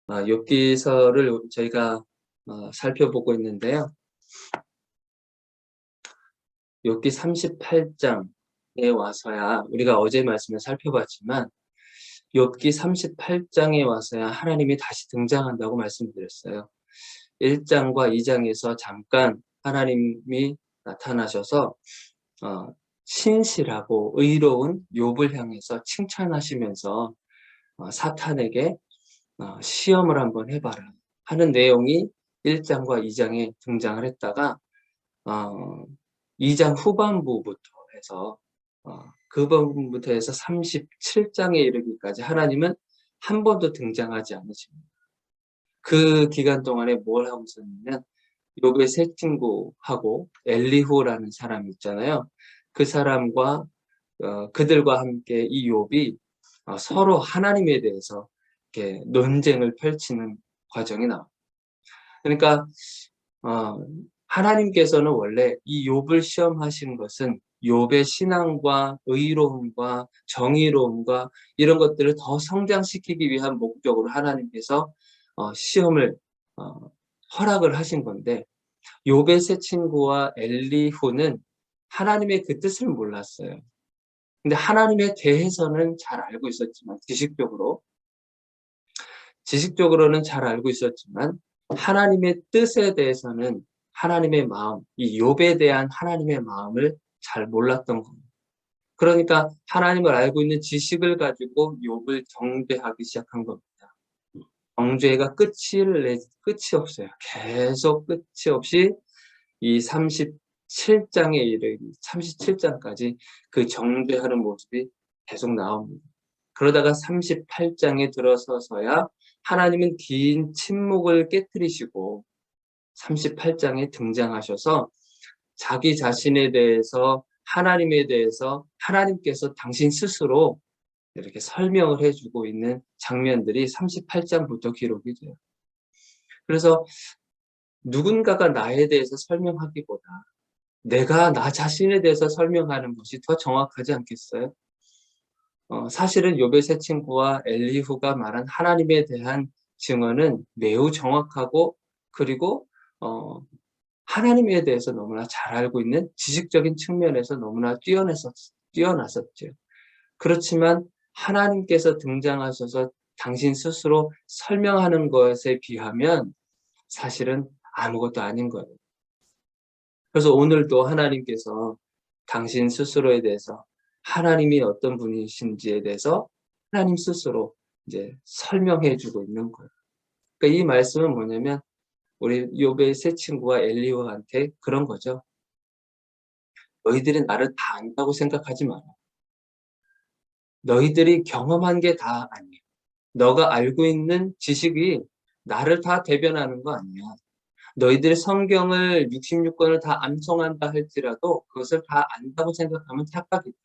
욥기서를 저희가 살펴보고 있는데요. 욥기 38장에 와서야 우리가 어제 말씀을 살펴봤지만 욥기 38장에 와서야 하나님이 다시 등장한다고 말씀드렸어요. 1장과 2장에서 잠깐 하나님이 나타나셔서 신실하고 의로운 욥을 향해서 칭찬하시면서 사탄에게 시험을 한번 해봐라 하는 내용이 1장과 2장에 등장을 했다가 2장 후반부부터 해서 그 부분부터 해서 37장에 이르기까지 하나님은 한 번도 등장하지 않으십니다. 그 기간 동안에 뭘 하고 있었냐면 욥의 세 친구하고 엘리후라는 사람이 있잖아요. 그 사람과 그들과 함께 이 욥이 서로 하나님에 대해서 이렇게 논쟁을 펼치는 과정이 나옵니다. 그러니까 하나님께서는 원래 이 욥을 시험하신 것은 욥의 신앙과 의로움과 정의로움과 이런 것들을 더 성장시키기 위한 목적으로 하나님께서 시험을 허락을 하신 건데, 욥의 세 친구와 엘리후는 하나님의 그 뜻을 몰랐어요. 근데 하나님에 대해서는 잘 알고 있었지만, 지식적으로는 잘 알고 있었지만 하나님의 뜻에 대해서는 하나님의 마음, 이 욥에 대한 하나님의 마음을 잘 몰랐던 겁니다. 그러니까 하나님을 알고 있는 지식을 가지고 욥을 정죄하기 시작한 겁니다. 정죄가 끝이 없어요. 계속 끝이 없이 이 37장에 이르기 37장까지 그 정죄하는 모습이 계속 나옵니다. 그러다가 38장에 들어서서야 하나님은 긴 침묵을 깨뜨리시고 38장에 등장하셔서 자기 자신에 대해서, 하나님에 대해서 하나님께서 당신 스스로 이렇게 설명을 해주고 있는 장면들이 38장부터 기록이 돼요. 그래서 누군가가 나에 대해서 설명하기보다 내가 나 자신에 대해서 설명하는 것이 더 정확하지 않겠어요? 사실은 욥의 세 친구와 엘리후가 말한 하나님에 대한 증언은 매우 정확하고, 그리고 하나님에 대해서 너무나 잘 알고 있는, 지식적인 측면에서 너무나 뛰어났었죠. 그렇지만 하나님께서 등장하셔서 당신 스스로 설명하는 것에 비하면 사실은 아무것도 아닌 거예요. 그래서 오늘도 하나님께서 당신 스스로에 대해서, 하나님이 어떤 분이신지에 대해서 하나님 스스로 이제 설명해 주고 있는 거예요. 그러니까 이 말씀은 뭐냐면 우리 욥의 세 친구와 엘리후한테 그런 거죠. 너희들이 나를 다 안다고 생각하지 마라. 너희들이 경험한 게 다 아니야. 너가 알고 있는 지식이 나를 다 대변하는 거 아니야. 너희들이 성경을 66권을 다 암송한다 할지라도 그것을 다 안다고 생각하면 착각이다.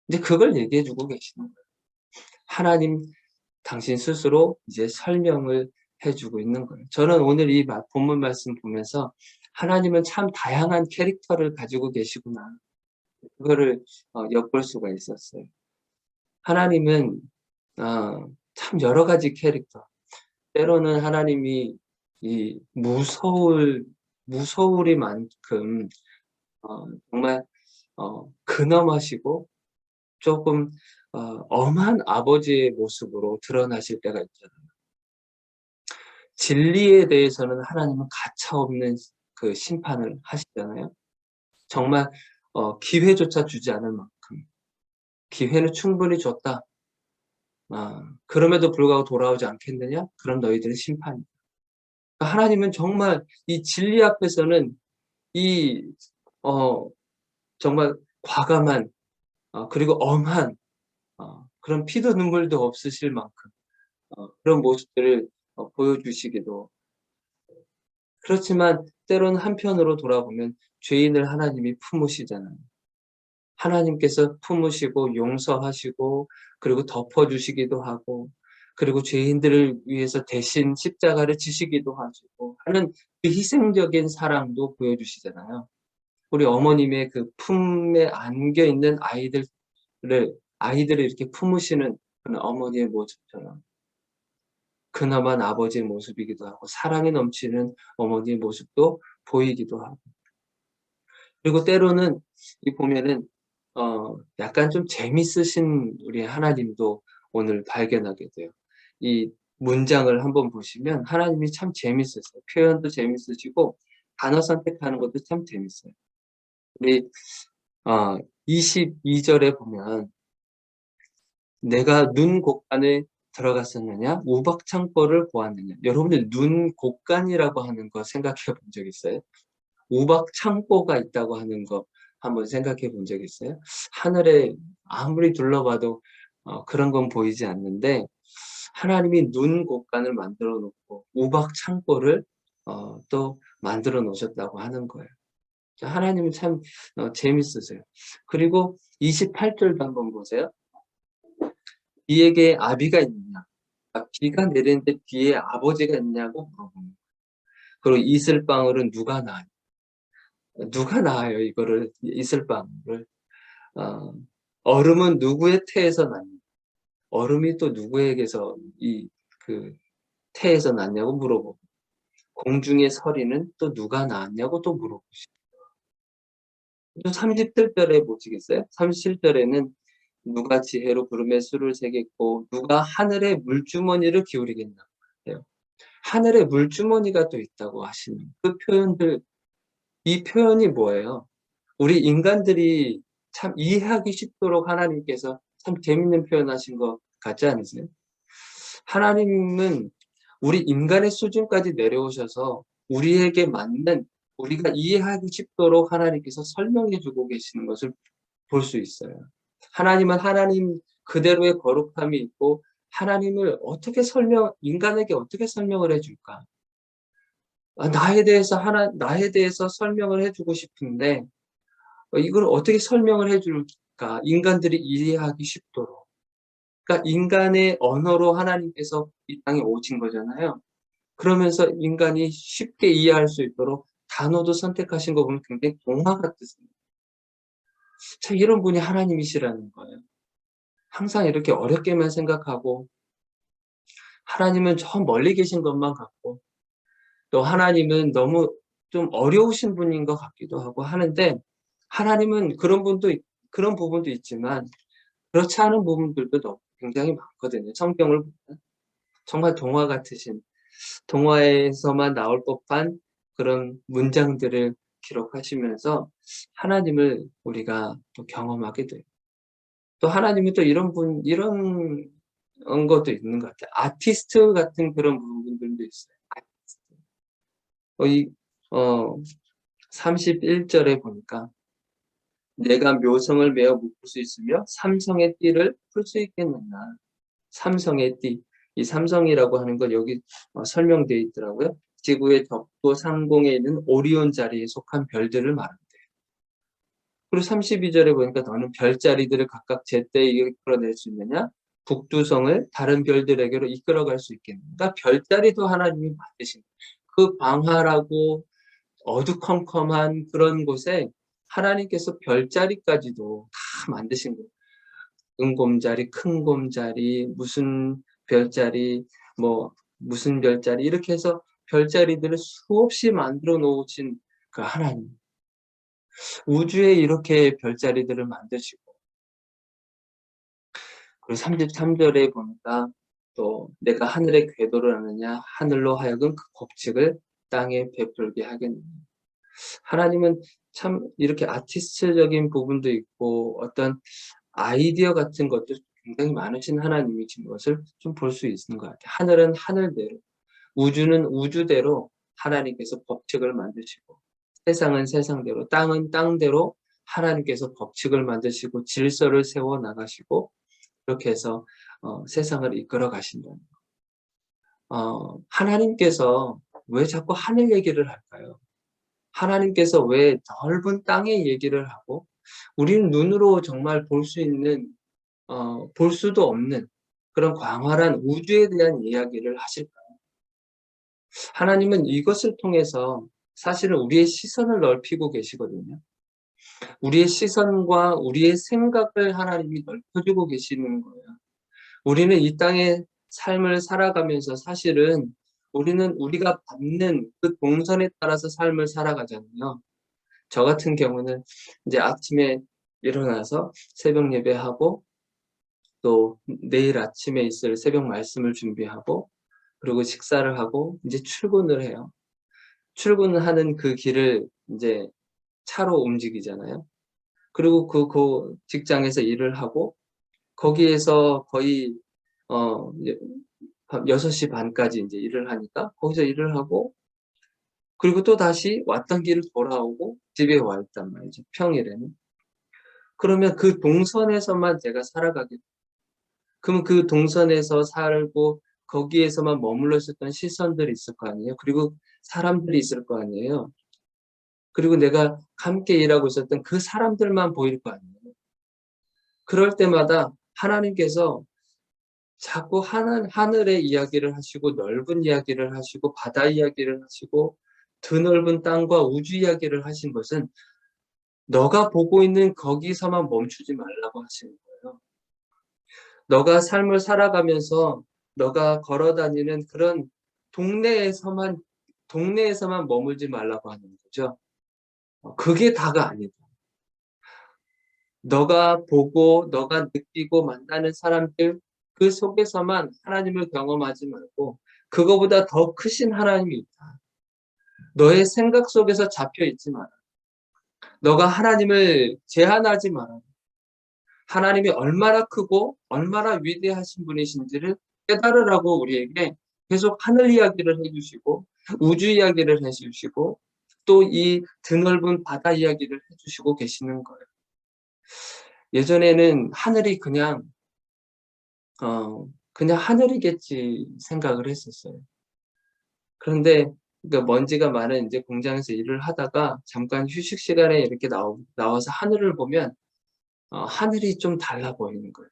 이제 그걸 얘기해 주고 계시는 거예요. 하나님 당신 스스로 이제 설명을 해주고 있는 거예요. 저는 오늘 이 본문 말씀 보면서 하나님은 참 다양한 캐릭터를 가지고 계시구나, 그거를 엿볼 수가 있었어요. 하나님은 참 여러 가지 캐릭터, 때로는 하나님이 이 무서우리만큼 정말 근엄하시고 조금 엄한 아버지의 모습으로 드러나실 때가 있잖아요. 진리에 대해서는 하나님은 가차없는 그 심판을 하시잖아요. 정말 기회조차 주지 않을 만큼 기회는 충분히 줬다. 그럼에도 불구하고 돌아오지 않겠느냐? 그럼 너희들은 심판이다. 하나님은 정말 이 진리 앞에서는 이 정말 과감한 그리고 엄한 그런 피도 눈물도 없으실 만큼 그런 모습들을 보여주시기도. 그렇지만 때로는 한편으로 돌아보면 죄인을 하나님이 품으시잖아요. 하나님께서 품으시고 용서하시고 그리고 덮어주시기도 하고, 그리고 죄인들을 위해서 대신 십자가를 지시기도 하시고 하는 그 희생적인 사랑도 보여주시잖아요. 우리 어머님의 그 품에 안겨있는 아이들을 이렇게 품으시는 그런 어머니의 모습처럼 근엄한 아버지의 모습이기도 하고 사랑이 넘치는 어머니의 모습도 보이기도 하고 그리고 때로는 이 보면은 약간 좀 재밌으신 우리 하나님도 오늘 발견하게 돼요. 이 문장을 한번 보시면 하나님이 참 재밌으세요. 표현도 재밌으시고 단어 선택하는 것도 참 재밌어요. 우리 22절에 보면 내가 눈 곳간에 들어갔었느냐 우박 창고를 보았느냐. 여러분들 눈 곳간이라고 하는 거 생각해 본 적 있어요? 우박 창고가 있다고 하는 거 한번 생각해 본 적 있어요? 하늘에 아무리 둘러봐도 그런 건 보이지 않는데 하나님이 눈 곳간을 만들어 놓고 우박 창고를 또 만들어 놓으셨다고 하는 거예요. 하나님은 참 재밌으세요. 그리고 28절도 한번 보세요. 비에게 아비가 있느냐? 비가 내리는데 비에 아버지가 있냐고 물어봅니다. 그리고 이슬방울은 누가 낳아요? 누가 낳아요? 이거를 이슬방울을 얼음은 누구의 태에서 났냐? 얼음이 또 누구에게서 그 태에서 났냐고 물어보고 공중의 서리는 또 누가 낳았냐고 또 물어보시고 또 37절에 보시겠어요? 37절에는 누가 지혜로 구름에 수를 세겠고 누가 하늘의 물주머니를 기울이겠나 해요. 하늘에 물주머니가 또 있다고 하시는 그 표현들 이 표현이 뭐예요? 우리 인간들이 참 이해하기 쉽도록 하나님께서 참 재밌는 표현하신 것 같지 않으세요? 하나님은 우리 인간의 수준까지 내려오셔서 우리에게 맞는 우리가 이해하기 쉽도록 하나님께서 설명해 주고 계시는 것을 볼 수 있어요. 하나님은 하나님 그대로의 거룩함이 있고 하나님을 어떻게 인간에게 어떻게 설명을 해줄까? 나에 대해서 설명을 해주고 싶은데, 이걸 어떻게 설명을 해줄까? 인간들이 이해하기 쉽도록. 그러니까 인간의 언어로 하나님께서 이 땅에 오신 거잖아요. 그러면서 인간이 쉽게 이해할 수 있도록 단어도 선택하신 거 보면 굉장히 동화 같습니다. 참 이런 분이 하나님이시라는 거예요. 항상 이렇게 어렵게만 생각하고 하나님은 저 멀리 계신 것만 같고 또 하나님은 너무 좀 어려우신 분인 것 같기도 하고 하는데 하나님은 그런 부분도 있지만 그렇지 않은 부분들도 굉장히 많거든요. 성경을 보면 정말 동화 같으신 동화에서만 나올 법한 그런 문장들을 기록하시면서 하나님을 우리가 또 경험하게 돼요. 또 하나님이 또 이런 것도 있는 것 같아요. 아티스트 같은 그런 부분들도 있어요. 이, 어, 31절에 보니까 내가 묘성을 메어 묶을 수 있으며 삼성의 띠를 풀 수 있겠느냐. 삼성의 띠. 이 삼성이라고 하는 건 여기 설명되어 있더라고요. 지구의 적도 상공에 있는 오리온 자리에 속한 별들을 말한대요. 그리고 32절에 보니까 너는 별자리들을 각각 제때에 이끌어낼 수 있느냐? 북두성을 다른 별들에게로 이끌어갈 수 있겠느냐? 그러니까 별자리도 하나님이 만드신 그 광활하고 어두컴컴한 그런 곳에 하나님께서 별자리까지도 다 만드신 거예요. 은곰자리, 큰곰자리, 무슨 별자리, 뭐 무슨 별자리 이렇게 해서 별자리들을 수없이 만들어 놓으신 그 하나님. 우주에 이렇게 별자리들을 만드시고 그리고 33절에 보니까 또 내가 하늘의 궤도를 아느냐 하늘로 하여금 그 법칙을 땅에 베풀게 하겠느냐. 하나님은 참 이렇게 아티스트적인 부분도 있고 어떤 아이디어 같은 것도 굉장히 많으신 하나님이신 것을 좀 볼 수 있는 것 같아요. 하늘은 하늘대로, 우주는 우주대로 하나님께서 법칙을 만드시고 세상은 세상대로, 땅은 땅대로 하나님께서 법칙을 만드시고 질서를 세워 나가시고 그렇게 해서 세상을 이끌어 가신다는 하나님께서 왜 자꾸 하늘 얘기를 할까요? 하나님께서 왜 넓은 땅의 얘기를 하고 우리는 눈으로 정말 볼 수 있는 볼 수도 없는 그런 광활한 우주에 대한 이야기를 하실까요? 하나님은 이것을 통해서 사실은 우리의 시선을 넓히고 계시거든요. 우리의 시선과 우리의 생각을 하나님이 넓혀주고 계시는 거예요. 우리는 이 땅에 삶을 살아가면서 사실은 우리는 우리가 받는 그 동선에 따라서 삶을 살아가잖아요. 저 같은 경우는 이제 아침에 일어나서 새벽 예배하고 또 내일 아침에 있을 새벽 말씀을 준비하고 그리고 식사를 하고 이제 출근을 해요. 출근하는 그 길을 이제 차로 움직이잖아요. 그리고 그 직장에서 일을 하고 거기에서 거의 밤 6시 반까지 이제 일을 하니까 거기서 일을 하고 그리고 또다시 왔던 길을 돌아오고 집에 와 있단 말이죠, 평일에는. 그러면 그 동선에서만 제가 살아가게 그러면 그 동선에서 살고 거기에서만 머물러 있었던 시선들이 있을 거 아니에요. 그리고 사람들이 있을 거 아니에요. 그리고 내가 함께 일하고 있었던 그 사람들만 보일 거 아니에요. 그럴 때마다 하나님께서 자꾸 하늘의 이야기를 하시고 넓은 이야기를 하시고 바다 이야기를 하시고 드넓은 땅과 우주 이야기를 하신 것은 너가 보고 있는 거기서만 멈추지 말라고 하시는 거예요. 너가 삶을 살아가면서 너가 걸어 다니는 그런 동네에서만 머물지 말라고 하는 거죠. 그게 다가 아니다. 너가 보고 너가 느끼고 만나는 사람들 그 속에서만 하나님을 경험하지 말고 그거보다 더 크신 하나님이 있다. 너의 생각 속에서 잡혀 있지 마라. 너가 하나님을 제한하지 마라. 하나님이 얼마나 크고 얼마나 위대하신 분이신지를 깨달으라고 우리에게 계속 하늘 이야기를 해주시고 우주 이야기를 해주시고 또 이 드넓은 바다 이야기를 해주시고 계시는 거예요. 예전에는 하늘이 그냥 하늘이겠지 생각을 했었어요. 그런데 그러니까 먼지가 많은 이제 공장에서 일을 하다가 잠깐 휴식 시간에 이렇게 나와서 하늘을 보면 하늘이 좀 달라 보이는 거예요.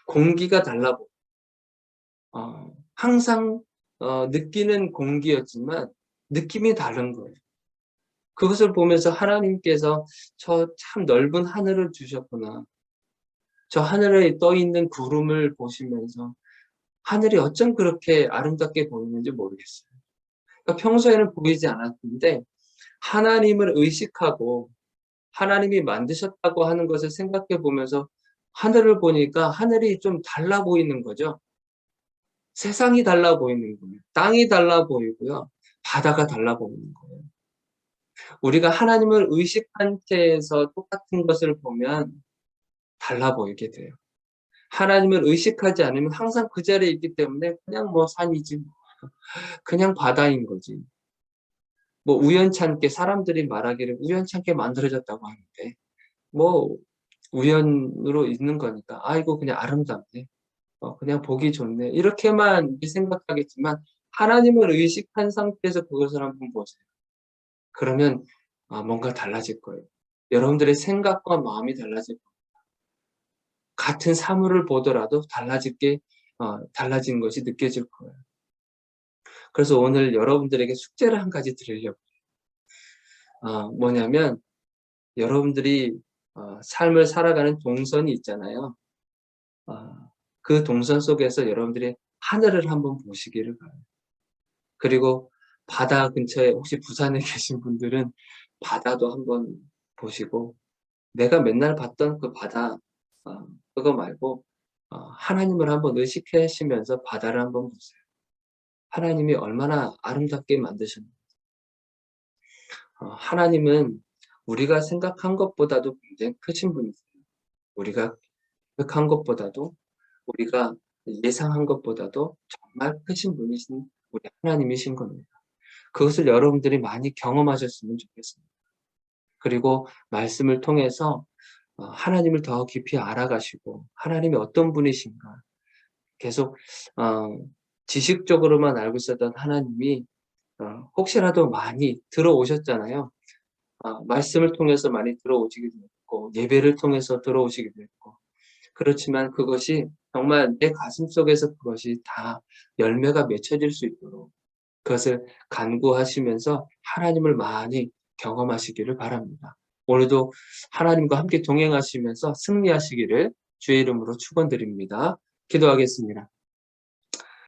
공기가 달라 보여요. 항상 느끼는 공기였지만 느낌이 다른 거예요. 그것을 보면서 하나님께서 저 참 넓은 하늘을 주셨구나. 저 하늘에 떠 있는 구름을 보시면서 하늘이 어쩜 그렇게 아름답게 보이는지 모르겠어요. 그러니까 평소에는 보이지 않았는데 하나님을 의식하고 하나님이 만드셨다고 하는 것을 생각해 보면서 하늘을 보니까 하늘이 좀 달라 보이는 거죠. 세상이 달라 보이는 거예요. 땅이 달라 보이고요. 바다가 달라 보이는 거예요. 우리가 하나님을 의식한 채에서 똑같은 것을 보면 달라 보이게 돼요. 하나님을 의식하지 않으면 항상 그 자리에 있기 때문에 그냥 뭐 산이지, 그냥 바다인 거지. 뭐 우연찮게 사람들이 말하기를 우연찮게 만들어졌다고 하는데 뭐 우연으로 있는 거니까 아이고 그냥 아름답네. 그냥 보기 좋네. 이렇게만 생각하겠지만 하나님을 의식한 상태에서 그것을 한번 보세요. 그러면 뭔가 달라질 거예요. 여러분들의 생각과 마음이 달라질 거예요. 같은 사물을 보더라도 달라진 것이 느껴질 거예요. 그래서 오늘 여러분들에게 숙제를 한 가지 드리려고 해요. 뭐냐면 여러분들이 삶을 살아가는 동선이 있잖아요. 그 동선 속에서 여러분들이 하늘을 한번 보시기를 바라요. 그리고 바다 근처에 혹시 부산에 계신 분들은 바다도 한번 보시고 내가 맨날 봤던 그 바다 그거 말고 하나님을 한번 의식하시면서 바다를 한번 보세요. 하나님이 얼마나 아름답게 만드셨는지. 하나님은 우리가 생각한 것보다도 굉장히 크신 분이세요. 우리가 생각한 것보다도 우리가 예상한 것보다도 정말 크신 분이신 우리 하나님이신 겁니다. 그것을 여러분들이 많이 경험하셨으면 좋겠습니다. 그리고 말씀을 통해서 하나님을 더 깊이 알아가시고 하나님이 어떤 분이신가 계속 지식적으로만 알고 있었던 하나님이 혹시라도 많이 들어오셨잖아요. 말씀을 통해서 많이 들어오시기도 했고 예배를 통해서 들어오시기도 했고 그렇지만 그것이 정말 내 가슴속에서 그것이 다 열매가 맺혀질 수 있도록 그것을 간구하시면서 하나님을 많이 경험하시기를 바랍니다. 오늘도 하나님과 함께 동행하시면서 승리하시기를 주의 이름으로 축원드립니다. 기도하겠습니다.